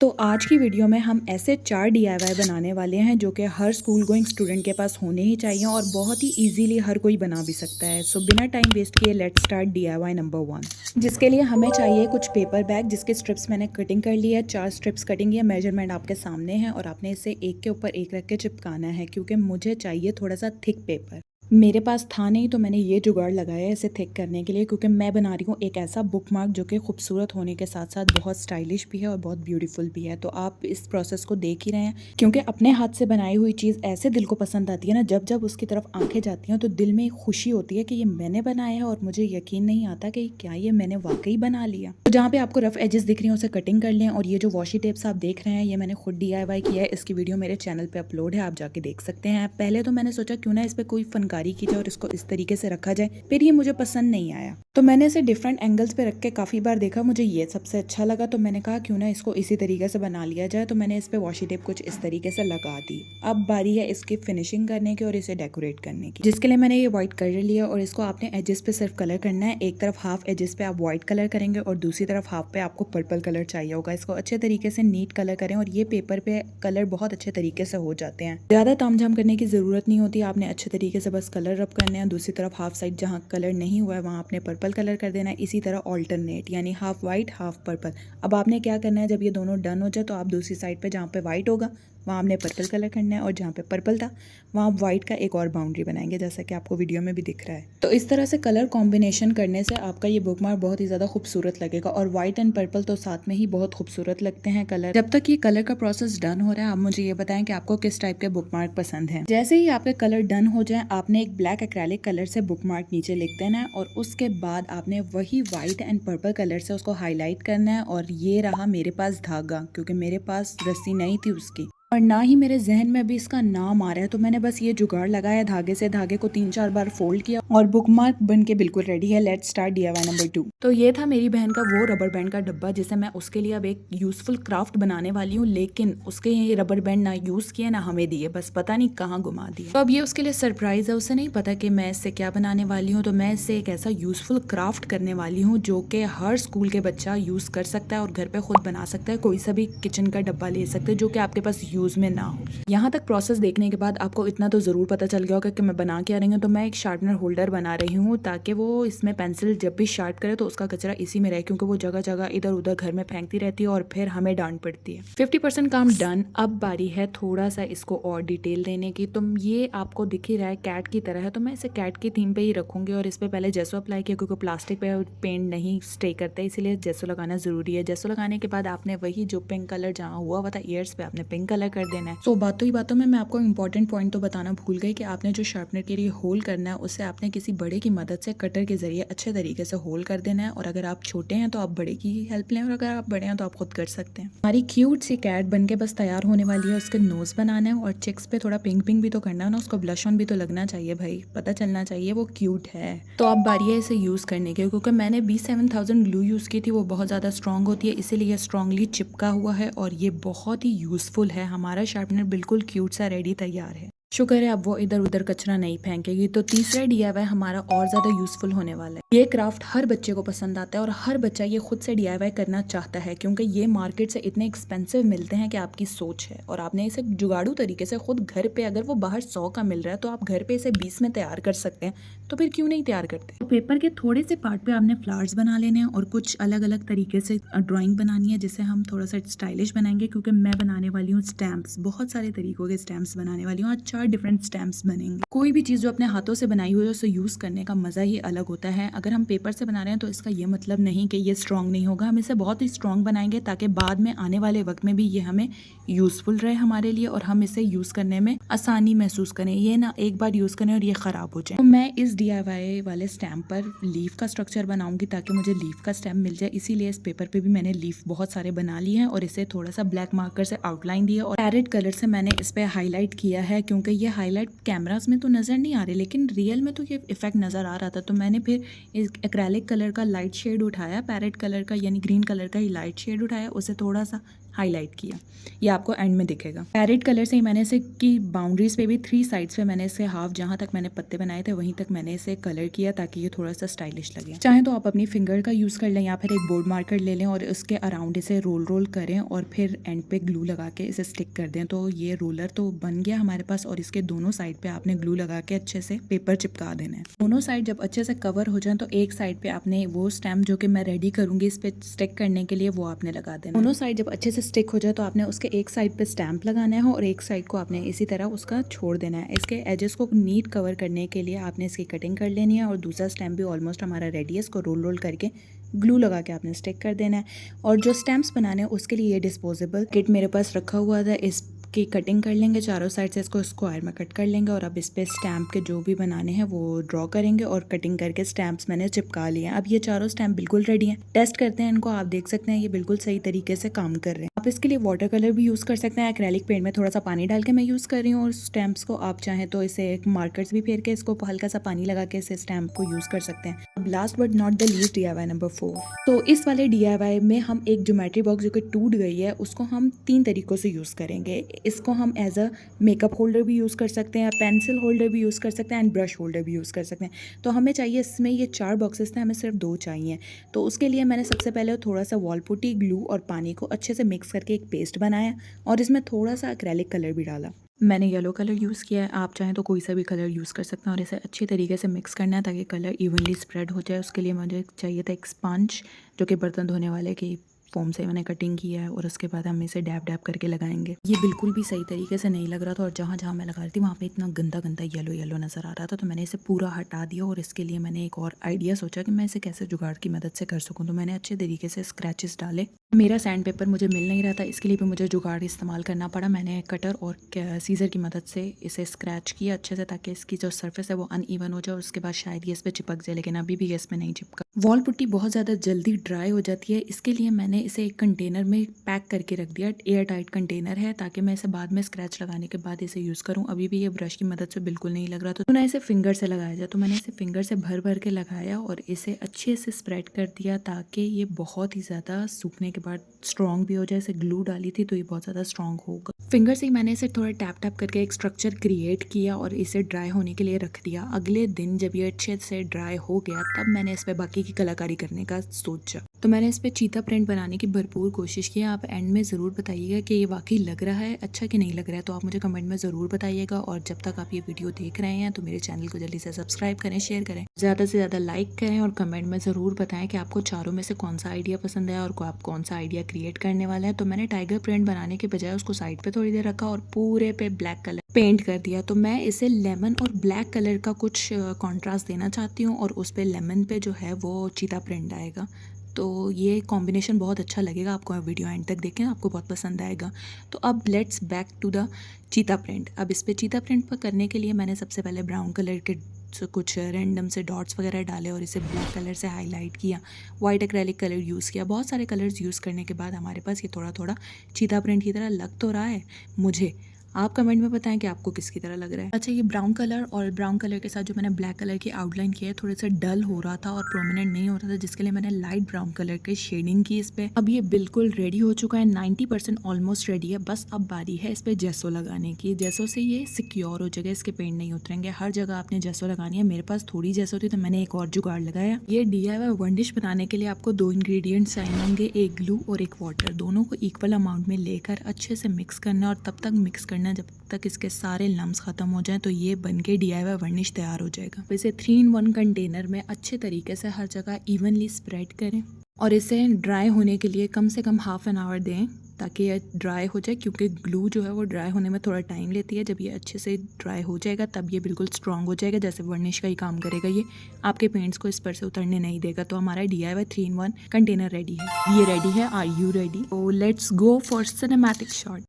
तो आज की वीडियो में हम ऐसे 4 डीआईवाई बनाने वाले हैं जो कि हर स्कूल गोइंग स्टूडेंट के पास होने ही चाहिए और बहुत ही इजीली हर कोई बना भी सकता है। सो बिना टाइम वेस्ट किए लेट्स स्टार्ट डीआईवाई नंबर 1। जिसके लिए हमें चाहिए कुछ पेपर बैग जिसके स्ट्रिप्स मैंने कटिंग कर ली है। 4 स्ट्रिप्स कटिंग है, मेजरमेंट आपके सामने है और आपने इसे एक के ऊपर एक रख के चिपकाना है क्योंकि मुझे चाहिए थोड़ा सा थिक पेपर। मेरे पास था नहीं तो मैंने ये जुगाड़ लगाया है इसे थिक करने के लिए क्योंकि मैं बना रही हूँ एक ऐसा बुकमार्क जो कि खूबसूरत होने के साथ साथ बहुत स्टाइलिश भी है और बहुत ब्यूटीफुल भी है। तो आप इस प्रोसेस को देख ही रहे हैं क्योंकि अपने हाथ से बनाई हुई चीज़ ऐसे दिल को पसंद आती है ना, जब जब उसकी तरफ आंखें जाती हैं तो दिल में एक खुशी होती है कि ये मैंने बनाया है और मुझे यकीन नहीं आता कि क्या ये मैंने वाकई बना लिया। तो जहाँ पे आपको रफ एजेस दिख रही हैं उसे कटिंग कर लें। और ये जो वॉशी टेप्स आप देख रहे हैं ये मैंने खुद डीआईवाई किया है। इसकी वीडियो मेरे चैनल पे अपलोड है, आप जाके देख सकते हैं। पहले तो मैंने सोचा क्यों ना इस पे कोई फनकारी की जाए और इसको इस तरीके से रखा जाए, फिर ये मुझे पसंद नहीं आया तो मैंने इसे डिफरेंट एंगल्स पे रख के काफ़ी बार देखा, मुझे ये सबसे अच्छा लगा तो मैंने कहा क्यों ना इसको इसी तरीके से बना लिया जाए। तो मैंने इस पे वॉशी टेप कुछ इस तरीके से लगा दी। अब बारी है इसकी फिनिशिंग करने की और इसे डेकोरेट करने की, जिसके लिए मैंने ये व्हाइट कलर लिया और इसको आपने एजेस पे सिर्फ कलर करना है। एक तरफ हाफ एजेस पे आप व्हाइट कलर करेंगे और दूसरी तरफ हाफ पे आपको पर्पल कलर चाहिए होगा। इसको अच्छे तरीके से नीट कलर करें और ये पेपर पे कलर बहुत अच्छे तरीके से हो जाते हैं, ज़्यादा तामझाम करने की ज़रूरत नहीं होती। आपने अच्छे तरीके से बस कलर रब करने हैं। दूसरी तरफ हाफ साइड जहाँ कलर नहीं हुआ है वहाँ आपने पर्पल कलर कर देना है। इसी तरह ऑल्टरनेट यानी हाफ वाइट हाफ पर्पल। अब आपने क्या करना है, जब ये दोनों डन हो जाए तो आप दूसरी साइड पे जहाँ पे वाइट होगा वहाँ आपने पर्पल कलर करना है और जहाँ पे पर्पल था वहाँ आप वाइट का एक और बाउंड्री बनाएंगे जैसा कि आपको वीडियो में भी दिख रहा है। तो इस तरह से कलर कॉम्बिनेशन करने से आपका ये बुकमार्क बहुत ही ज़्यादा खूबसूरत लगेगा और व्हाइट एंड पर्पल तो साथ में ही बहुत खूबसूरत लगते हैं कलर। जब तक ये कलर का प्रोसेस डन हो रहा है आप मुझे ये बताएं कि आपको किस टाइप के बुकमार्क पसंद है। जैसे ही आपके कलर डन हो जाए आपने एक ब्लैक एक्रेलिक कलर से बुकमार्क नीचे लिख देना है और उसके बाद आपने वही व्हाइट एंड पर्पल कलर से उसको हाईलाइट करना है। और ये रहा मेरे पास धागा, क्योंकि मेरे पास रस्सी नहीं थी उसकी और ना ही मेरे जहन में भी इसका नाम आ रहा है, तो मैंने बस ये जुगाड़ लगाया धागे से। धागे को 3-4 बार फोल्ड किया और बुकमार्क बन के बिल्कुल रेडी है। Let's start DIY number 2। तो ये था मेरी बहन का वो रबर बैंड का डब्बा जिसे मैं उसके लिए अब एक यूजफुल क्राफ्ट बनाने वाली हूँ, लेकिन उसके ये रबर बैंड ना यूज किए ना हमें दिए, बस पता नहीं कहाँ घुमा दिए। तो अब ये उसके लिए सरप्राइज है, उसे नहीं पता कि मैं इससे क्या बनाने वाली हूँ। तो मैं इससे एक ऐसा यूजफुल क्राफ्ट करने वाली हूँ जो कि हर स्कूल के बच्चा यूज कर सकता है और घर पे खुद बना सकता है। कोई सा भी किचन का डब्बा ले सकते हैं जो कि आपके पास यूज में ना हो। यहाँ तक प्रोसेस देखने के बाद आपको इतना तो ज़रूर पता चल गया होगा कि मैं बना क्या रही हूँ। तो मैं एक शार्पनर होल्डर बना रही हूँ ताकि वो इसमें पेंसिल जब भी शार्प करे तो उसका कचरा इसी में रहे, क्योंकि वो जगह जगह इधर उधर घर में फेंकती रहती है और फिर हमें डांट पड़ती है। 50% काम डन। अब बारी है थोड़ा सा इसको और डिटेल देने की। तो ये आपको दिख ही रहा है कैट की तरह है, तो मैं इसे कैट की थीम पे ही रखूंगी और इस पर पहले जेसो अप्लाई किया क्योंकि प्लास्टिक पे पेंट नहीं स्टे करते, इसीलिए जेसो लगाना जरूरी है। जेसो लगाने के बाद आपने वही जो पिंक कलर जहाँ हुआ था ईयर्स पे आपने पिंक कलर कर देना है। सो बातों ही बातों में मैं आपको इंपॉर्टेंट पॉइंट तो बताना भूल गई कि आपने जो शार्पनर के लिए होल करना है उसे आपने किसी बड़े की मदद से कटर के जरिए अच्छे तरीके से होल कर देना है। और अगर आप छोटे हैं तो आप बड़े की हेल्प लें और अगर आप बड़े हैं तो आप खुद कर सकते हैं। हमारी क्यूट सी कैट बन के बस तैयार होने वाली है। उसके नोज बनाना है और चिक्स पे थोड़ा पिंक पिंक भी तो करना है ना, उसको ब्लश ऑन भी तो लगना चाहिए भाई, पता चलना चाहिए वो क्यूट है। तो अब बारी है इसे यूज करने की, क्योंकि मैंने B7000 ग्लू यूज की थी, वो बहुत ज्यादा स्ट्रॉन्ग होती है इसीलिए स्ट्रांगली चिपका हुआ है और ये बहुत ही यूजफुल है। हमारा शार्पनर बिल्कुल क्यूट सा रेडी तैयार है। शुक्र है अब वो इधर उधर कचरा नहीं फेंकेगी। तो तीसरा डीआईवाई हमारा और ज्यादा यूजफुल होने वाला है। ये क्राफ्ट हर बच्चे को पसंद आता है और हर बच्चा ये खुद से डीआईवाई करना चाहता है क्योंकि ये मार्केट से इतने एक्सपेंसिव मिलते हैं कि आपकी सोच है। और आपने इसे जुगाड़ू तरीके से खुद घर पे, अगर वो बाहर 100 का मिल रहा है तो आप घर पे इसे 20 में तैयार कर सकते हैं, तो फिर क्यों नहीं तैयार करते। तो पेपर के थोड़े से पार्ट पे आपने फ्लावर्स बना लेने हैं और कुछ अलग अलग तरीके से ड्राइंग बनानी है जिसे हम थोड़ा सा स्टाइलिश बनाएंगे, क्योंकि मैं बनाने वाली हूँ स्टैम्प्स। बहुत सारे तरीकों के स्टैम्प्स बनाने वाली हूँ। आज 4 डिफरेंट स्टैम्प्स बनेंगे। कोई भी चीज़ जो अपने हाथों से बनाई हुई है उसे यूज़ करने का मज़ा ही अलग होता है। अगर हम पेपर से बना रहे हैं तो इसका ये मतलब नहीं कि ये स्ट्रॉन्ग नहीं होगा, हम इसे बहुत ही स्ट्रॉन्ग बनाएंगे ताकि बाद में आने वाले वक्त में भी ये हमें यूज़फुल रहे हमारे लिए और हम इसे यूज़ करने में आसानी महसूस करें, ये ना एक बार यूज़ करें और ये ख़राब हो जाए। तो मैं इस डीआईवाई वाले स्टैम्प पर लीफ का स्ट्रक्चर बनाऊंगी ताकि मुझे लीफ का स्टैम्प मिल जाए, इसीलिए इस पेपर पे भी मैंने लीफ बहुत सारे बना लिए हैं और इसे थोड़ा सा ब्लैक मार्कर से आउटलाइन दिया और पैरेट कलर से मैंने इस पे हाईलाइट किया है, क्योंकि ये हाईलाइट कैमरास में तो नज़र नहीं आ रहे लेकिन रियल में तो ये इफेक्ट नज़र आ रहा था। तो मैंने फिर इस एक्रेलिक कलर का लाइट शेड उठाया, पैरेट कलर का यानी ग्रीन कलर का ही लाइट शेड उठाया, उसे थोड़ा सा हाईलाइट किया। ये आपको एंड में दिखेगा। पैरेट कलर से ही मैंने इसे की बाउंड्रीज पे भी 3 साइड्स पे मैंने इसे हाफ जहाँ तक मैंने पत्ते बनाए थे वहीं तक मैंने इसे कलर किया ताकि ये थोड़ा सा स्टाइलिश लगे। चाहे तो आप अपनी फिंगर का यूज़ कर लें या फिर एक बोर्ड मार्कर ले लें और उसके अराउंड इसे रोल करें और फिर एंड पे ग्लू लगा के इसे स्टिक कर दें। तो ये रोलर तो बन गया हमारे पास और इसके दोनों साइड पे आपने ग्लू लगा के अच्छे से पेपर चिपका देना है। दोनों साइड जब अच्छे से कवर हो जाए तो एक साइड पे आपने वो स्टैम्प जो कि मैं रेडी करूंगी इस पे स्टिक करने के लिए वो आपने लगा देना। दोनों साइड जब अच्छे से स्टिक हो जाए तो आपने उसके एक साइड पे स्टैम्प लगाना है और एक साइड को आपने इसी तरह उसका छोड़ देना है। इसके एजेस को नीट कवर करने के लिए आपने इसकी कटिंग कर लेनी है और दूसरा स्टैम्प भी ऑलमोस्ट हमारा रेडी है। इसको रोल करके ग्लू लगा के आपने स्टिक कर देना है। और जो स्टैम्प्स बनाने हैं उसके लिए ये डिस्पोजेबल किट मेरे पास रखा हुआ था, इस की कटिंग कर लेंगे चारों साइड से, इसको स्क्वायर में कट कर लेंगे और अब इस पे स्टैम्प के जो भी बनाने हैं वो ड्रॉ करेंगे और कटिंग करके स्टैम्प्स मैंने चिपका लिए हैं। अब ये चारों स्टैम्प बिल्कुल रेडी हैं। टेस्ट करते हैं इनको। आप देख सकते हैं ये बिल्कुल सही तरीके से काम कर रहे हैं। आप इसके लिए वाटर कलर भी यूज़ कर सकते हैं। एक्रेलिक पेंट में थोड़ा सा पानी डाल के मैं यूज़ कर रही हूँ और स्टैम्प्स को आप चाहें तो इसे एक मार्कर्स भी फेर के इसको हल्का सा पानी लगा के इसे स्टैम्प को यूज़ कर सकते हैं। अब last but not the least DIY number 4। तो इस वाले DIY में हम एक ज्योमेट्री बॉक्स जो कि टूट गई है उसको हम 3 तरीकों से यूज़ करेंगे। इसको हम एज अ मेकअप होल्डर भी यूज़ कर सकते हैं, पेंसिल होल्डर भी यूज़ कर सकते हैं एंड ब्रश होल्डर भी यूज़ कर सकते हैं। तो हमें चाहिए इसमें ये 4 बॉक्सेस थे, हमें सिर्फ 2 चाहिए। तो उसके लिए मैंने सबसे पहले थोड़ा सा वॉल पुट्टी, ग्लू और पानी को अच्छे से मिक्स करके एक पेस्ट बनाया और इसमें थोड़ा सा एक्रेलिक कलर भी डाला। मैंने येलो कलर यूज़ किया है, आप चाहें तो कोई सा भी कलर यूज़ कर सकते हैं और इसे अच्छी तरीके से मिक्स करना है ताकि कलर इवनली स्प्रेड हो जाए। उसके लिए मुझे चाहिए था एक स्पंज जो कि बर्तन धोने वाले की फोम से मैंने कटिंग किया है और उसके बाद हम इसे डैब डैब करके लगाएंगे। ये बिल्कुल भी सही तरीके से नहीं लग रहा था और जहाँ जहाँ मैं लगा रही थी वहाँ पे इतना गंदा गंदा येलो नज़र आ रहा था। तो मैंने इसे पूरा हटा दिया और इसके लिए मैंने एक और आइडिया सोचा कि मैं इसे कैसे जुगाड़ की मदद से कर सकूँ। तो मैंने अच्छे तरीके से स्क्रैचेस डाले। मेरा सैंड पेपर मुझे मिल नहीं रहा था, इसके लिए भी मुझे जुगाड़ इस्तेमाल करना पड़ा। मैंने कटर और सीजर की मदद से इसे स्क्रैच किया अच्छे से ताकि इसकी जो सरफेस है वो अनइवन हो जाए और उसके बाद शायद ये इस पर चिपक जाए, लेकिन अभी भी ये इसमें नहीं चिपका। वॉल पुट्टी बहुत ज़्यादा जल्दी ड्राई हो जाती है, इसके लिए मैंने इसे एक कंटेनर में पैक करके रख दिया। एयर टाइट कंटेनर है ताकि मैं इसे बाद में स्क्रैच लगाने के बाद इसे यूज़ करूँ। अभी भी ये ब्रश की मदद से बिल्कुल नहीं लग रहा था तो ना इसे फिंगर से लगाया जाए। तो मैंने इसे फिंगर से भर भर के लगाया और इसे अच्छे से स्प्रेड कर दिया ताकि ये बहुत ही ज़्यादा सूखने के बाद स्ट्रॉन्ग भी हो जाए। इसे ग्लू डाली थी तो ये बहुत ज़्यादा स्ट्रॉन्ग होगा। फिंगर से ही मैंने इसे थोड़ा टैप टैप करके एक स्ट्रक्चर क्रिएट किया और इसे ड्राई होने के लिए रख दिया। अगले दिन जब ये अच्छे से ड्राई हो गया तब मैंने इस पर बाकी की कलाकारी करने का सोचा। तो मैंने इस पर चीता प्रिंट बनाने की भरपूर कोशिश की। आप एंड में ज़रूर बताइएगा कि ये वाकई लग रहा है अच्छा कि नहीं लग रहा है, तो आप मुझे कमेंट में ज़रूर बताइएगा। और जब तक आप ये वीडियो देख रहे हैं तो मेरे चैनल को जल्दी से सब्सक्राइब करें, शेयर करें, ज़्यादा से ज़्यादा लाइक करें और कमेंट में ज़रूर बताएं कि आपको चारों में से कौन सा आइडिया पसंद है और आप कौन सा आइडिया क्रिएट करने वाले हैं। तो मैंने टाइगर प्रिंट बनाने के बजाय उसको साइड पर थोड़ी देर रखा और पूरे पे ब्लैक कलर पेंट कर दिया। तो मैं इसे लेमन और ब्लैक कलर का कुछ कॉन्ट्रास्ट देना चाहती हूँ और उस पर लेमन पे जो है वो चीता प्रिंट आएगा। तो ये कॉम्बिनेशन बहुत अच्छा लगेगा आपको। वीडियो एंड तक देखें, आपको बहुत पसंद आएगा। तो अब let's back to the cheetah print. अब इस पे चीता प्रिंट पर करने के लिए मैंने सबसे पहले ब्राउन कलर के कुछ रैंडम से डॉट्स वगैरह डाले और इसे ब्लैक कलर से हाईलाइट किया। वाइट एक्रेलिक कलर यूज़ किया। बहुत सारे कलर्स यूज़ करने के बाद हमारे पास ये थोड़ा थोड़ा चीता प्रिंट की तरह लग तो रहा है मुझे। आप कमेंट में बताएं कि आपको किसकी तरह लग रहा है। अच्छा, ये ब्राउन कलर और ब्राउन कलर के साथ जो मैंने ब्लैक कलर की आउटलाइन की है थोड़ा सा डल हो रहा था और प्रोमिनेंट नहीं हो रहा था, जिसके लिए मैंने लाइट ब्राउन कलर की शेडिंग की इस पे। अब ये बिल्कुल रेडी हो चुका है, 90% ऑलमोस्ट रेडी है। बस अब बारी है इस पे जेसो लगाने की। जेसो से ये सिक्योर हो जाएगा, इसके पेंट नहीं उतरेंगे। हर जगह आपने जेसो लगानी है। मेरे पास थोड़ी जेसो थी तो मैंने एक और जुगाड़ लगाया। ये DIY वन डिश बनाने के लिए आपको 2 इंग्रेडिएंट्स चाहिए होंगे, एक ग्लू और एक वाटर। दोनों को इक्वल अमाउंट में लेकर अच्छे से मिक्स करना और तब तक मिक्स करना जब तक इसके सारे लम्स ख़त्म हो जाएं। तो ये बनके DIY वर्निश तैयार हो जाएगा। इसे 3-in-1 कंटेनर में अच्छे तरीके से हर जगह इवनली स्प्रेड करें और इसे ड्राई होने के लिए कम से कम हाफ एन आवर दें ताकि ये ड्राई हो जाए, क्योंकि ग्लू जो है वो ड्राई होने में थोड़ा टाइम लेती है। जब ये अच्छे से ड्राई हो जाएगा तब ये बिल्कुल स्ट्रॉन्ग हो जाएगा, जैसे वर्निश का ही काम करेगा। ये आपके पेंट्स को इस पर से उतरने नहीं देगा। तो हमारा DIY 3-in-1 कंटेनर रेडी है। ये रेडी है। Are you ready? तो let's go for cinematic shot.